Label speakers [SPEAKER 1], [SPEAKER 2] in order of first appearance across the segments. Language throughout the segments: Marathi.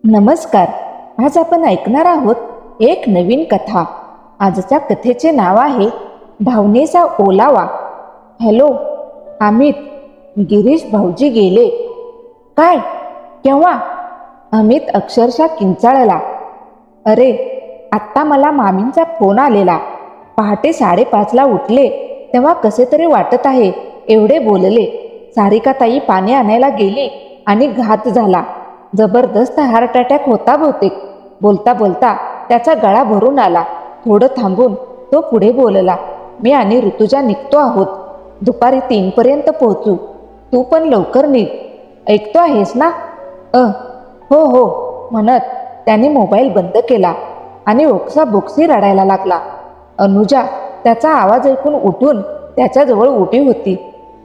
[SPEAKER 1] नमस्कार. आज आपण ऐकणार आहोत एक नवीन कथा. आजच्या कथेचे नाव आहे भावनेचा ओलावा. हॅलो अमित, गिरीश भाऊजी गेले काय? केव्हा? अमित अक्षरशः किंचाळला. अरे आत्ता मला मामींचा फोन आलेला. पहाटे 5:30ला उठले तेव्हा कसे तरी वाटत आहे एवढे बोलले. सारिकाताई पाणी आणायला गेली आणि घात झाला. जबरदस्त हार्ट अटॅक होता बहुतेक. बोलता बोलता त्याचा गळा भरून आला. थोडं थांबून तो पुढे बोलला, मी आणि ऋतुजा निघतो आहोत. दुपारी 3 पोहोचू. तू पण लवकर निघ. ऐकतो आहेस ना? हो हो म्हणत त्याने मोबाईल बंद केला आणि ओक्साबोक्सी रडायला लागला. अनुजा त्याचा आवाज ऐकून उठून त्याच्याजवळ उभी होती.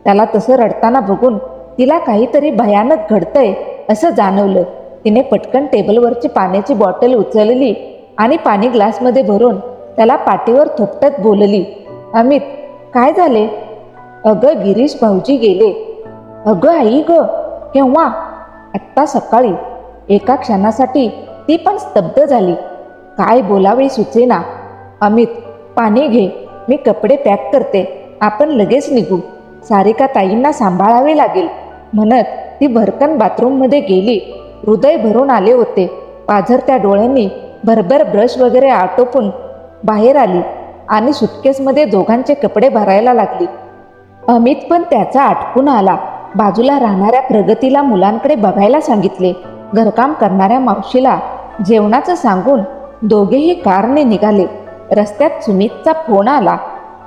[SPEAKER 1] त्याला तसं रडताना बघून तिला काहीतरी भयानक घडतंय असं जाणवलं. तिने पटकन टेबलवरची पाण्याची बॉटल उचलली आणि पाणी ग्लासमध्ये भरून त्याला पाठीवर थोपटत बोलली, अमित काय झाले? अगं गिरीश भाऊजी गेले. अगं आई ग, केव्हा? आत्ता सकाळी. एका क्षणासाठी ती पण स्तब्ध झाली. काय बोलावे सुचेना. अमित पाणी घे, मी कपडे पॅक करते, आपण लगेच निघू. सारिका ताईंना सांभाळावे लागेल म्हणत ती भरकन बाथरूममध्ये गेली. हृदय भरून आले होते. पाझरत्या डोळ्यांनी भरभर ब्रश वगैरे आटोपून बाहेर आली आणि सुटकेसमध्ये दोघांचे कपडे भरायला लागली. अमित पण त्याचा आटपून आला. बाजूला राहणाऱ्या प्रगतीला मुलांकडे बघायला सांगितले. घरकाम करणाऱ्या मावशीला जेवणाचं सांगून दोघेही कारने निघाले. रस्त्यात सुमितचा फोन आला.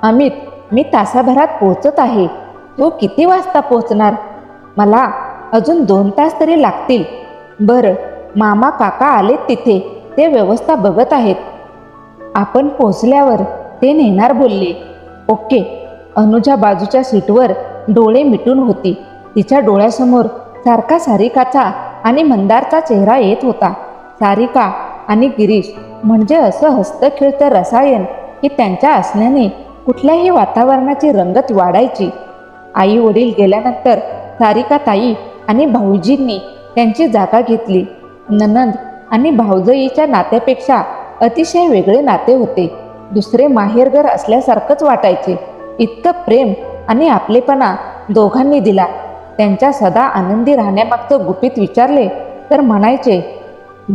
[SPEAKER 1] अमित, मी तासाभरात पोहोचत आहे. तू किती वाजता पोहोचणार? मला अजून 2 तास तरी लागतील. बरं, मामा काका आलेत तिथे, ते व्यवस्था बघत आहेत. आपण पोहोचल्यावर ते नेणार बोलले. ओके. अनुजा बाजूच्या सीटवर डोळे मिटून होती. तिच्या डोळ्यासमोर सारखा सारिकाचा आणि मंदारचा चेहरा येत होता. सारिका आणि गिरीश म्हणजे असं हस्तखेळतं रसायन की त्यांच्या असण्याने कुठल्याही वातावरणाची रंगत वाढायची. आई वडील गेल्यानंतर सारिका ताई आणि भाऊजींनी त्यांची जागा घेतली. ननंद आणि भाऊजईच्या नात्यापेक्षा अतिशय वेगळे नाते होते. दुसरे माहेरघर असल्यासारखंच वाटायचे. इतकं प्रेम आणि आपलेपणा दोघांनी दिला. त्यांच्या सदा आनंदी राहण्यामागचं गुपित विचारले तर म्हणायचे,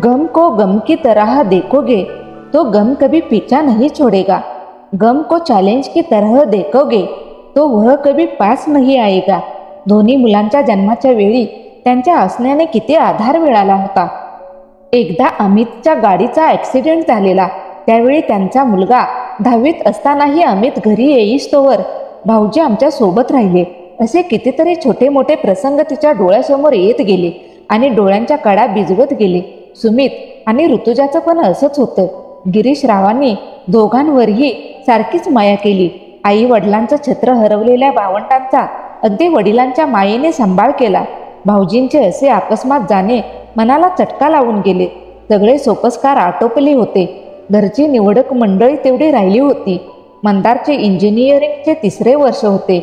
[SPEAKER 1] गम को गम की तरह देखोगे तो गम कभी पीछा नहीं छोड़ेगा. गम को चैलेंज की तरह देखोगे तो वह कभी पास नहीं आएगा. दोन्ही मुलांच्या जन्माच्या वेळी त्यांच्या असण्याने किती आधार मिळाला होता. एकदा अमितच्या गाडीचा ॲक्सिडेंट झालेला. त्यावेळी त्यांचा मुलगा 10वीत असतानाही अमित घरी येईस्तोवर भाऊजी आमच्या सोबत राहिले. असे कितीतरी छोटे मोठे प्रसंग तिच्या डोळ्यासमोर येत गेले आणि डोळ्यांच्या कडा भिजवत गेले. सुमित आणि ऋतुजाचं पण असंच होतं. गिरीश रावांनी दोघांवरही सारखीच माया केली. आई वडिलांचं छत्र हरवलेल्या भावंडांचा अगदी वडिलांच्या मायेने सांभाळ केला. भाऊजींचे असे अकस्मात जाणे मनाला चटका लावून गेले. सगळे सोपस्कार आटोपले होते. घरची निवडक मंडळी तेवढी राहिली होती. मंदारचे इंजिनिअरिंगचे 3रे वर्ष होते.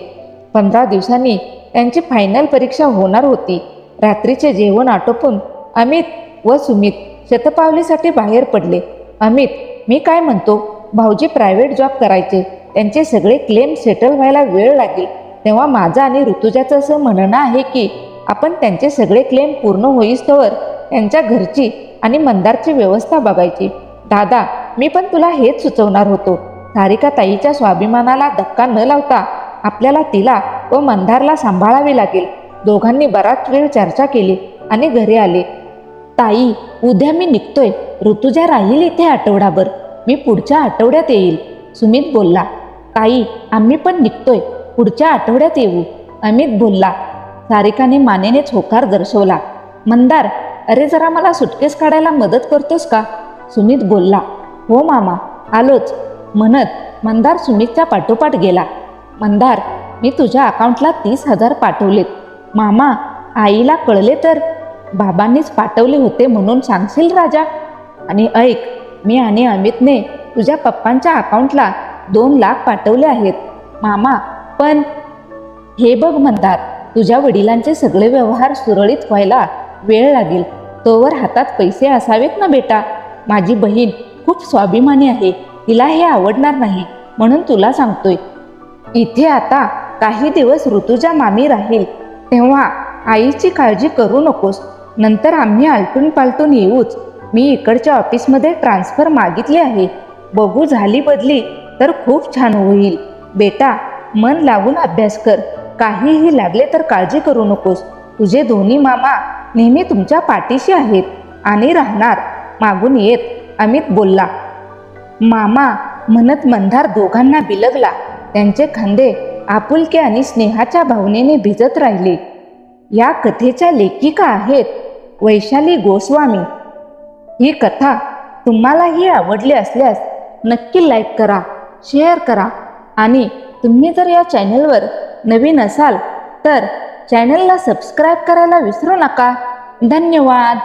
[SPEAKER 1] 15 दिवसांनी त्यांची फायनल परीक्षा होणार होती. रात्रीचे जेवण आटोपून अमित व सुमित शतपावलीसाठी बाहेर पडले. अमित, मी काय म्हणतो, भाऊजी प्रायव्हेट जॉब करायचे. त्यांचे सगळे क्लेम सेटल व्हायला वेळ लागेल. तेव्हा माझं आणि ऋतुजाचं असं म्हणणं आहे की आपण त्यांचे सगळे क्लेम पूर्ण होईस्तोवर त्यांच्या घरची आणि मंदारची व्यवस्था बघायची. दादा, मी पण तुला हेच सुचवणार होतो. सारिका ताईच्या स्वाभिमानाला धक्का न लावता आपल्याला तिला व मंदारला सांभाळावे लागेल. दोघांनी बराच वेळ चर्चा केली आणि घरी आले. ताई, उद्या मी निघतोय. ऋतुजा राहील इथे आठवडाभर. मी पुढच्या आठवड्यात येईल. सुमित बोलला. ताई, आम्ही पण निघतोय. पुढच्या आठवड्यात येऊ. अमित बोलला. सारिकाने मानेनेच होकार दर्शवला. मंदार, अरे जरा मला सुटकेस काढायला मदत करतोस का? सुमित बोलला. हो मामा, आलोच म्हणत मंदार सुमितच्या पाठोपाठ गेला. मंदार, मी तुझ्या अकाउंटला 30,000 पाठवलेत. मामा, आईला कळले तर? बाबांनीच पाठवले होते म्हणून सांगशील राजा? आणि ऐक, मी आणि अमितने तुझ्या पप्पांच्या अकाउंटला 2 लाख पाठवले आहेत. मामा, पण हे बघ मंदार, तुझ्या वडिलांचे सगळे व्यवहार सुरळीत व्हायला वेळ लागेल. तोवर हातात पैसे असावेत ना बेटा. माझी बहीण खूप स्वाभिमानी आहे, तिला हे आवडणार नाही म्हणून तुला सांगतोय. इथे आता काही दिवस ऋतुजा मामी राहील, तेव्हा आईची काळजी करू नकोस. नंतर आम्ही आलटून पालटून येऊच. मी इकडच्या ऑफिसमध्ये ट्रान्सफर मागितली आहे. बघू झाली बदली तर खूप छान होईल. बेटा मन लावून अभ्यास कर. काहीही लागले तर काळजी करू नकोस. तुझे दोन्ही मामा नेहमी तुमच्या पाठीशी आहेत आणि राहणार, मागून येत अमित बोलला. मामा म्हणत मंदार दोघांना बिलगला. त्यांचे खांदे आपुलके आणि स्नेहाच्या भावनेने भिजत राहिले. या कथेच्या लेखिका आहेत वैशाली गोस्वामी. ही कथा तुम्हालाही आवडली असल्यास नक्की लाईक करा, शेअर करा आणि तुम्ही जर या चॅनलवर नवीन असाल तर चॅनलला सबस्क्राईब करायला विसरू नका. धन्यवाद.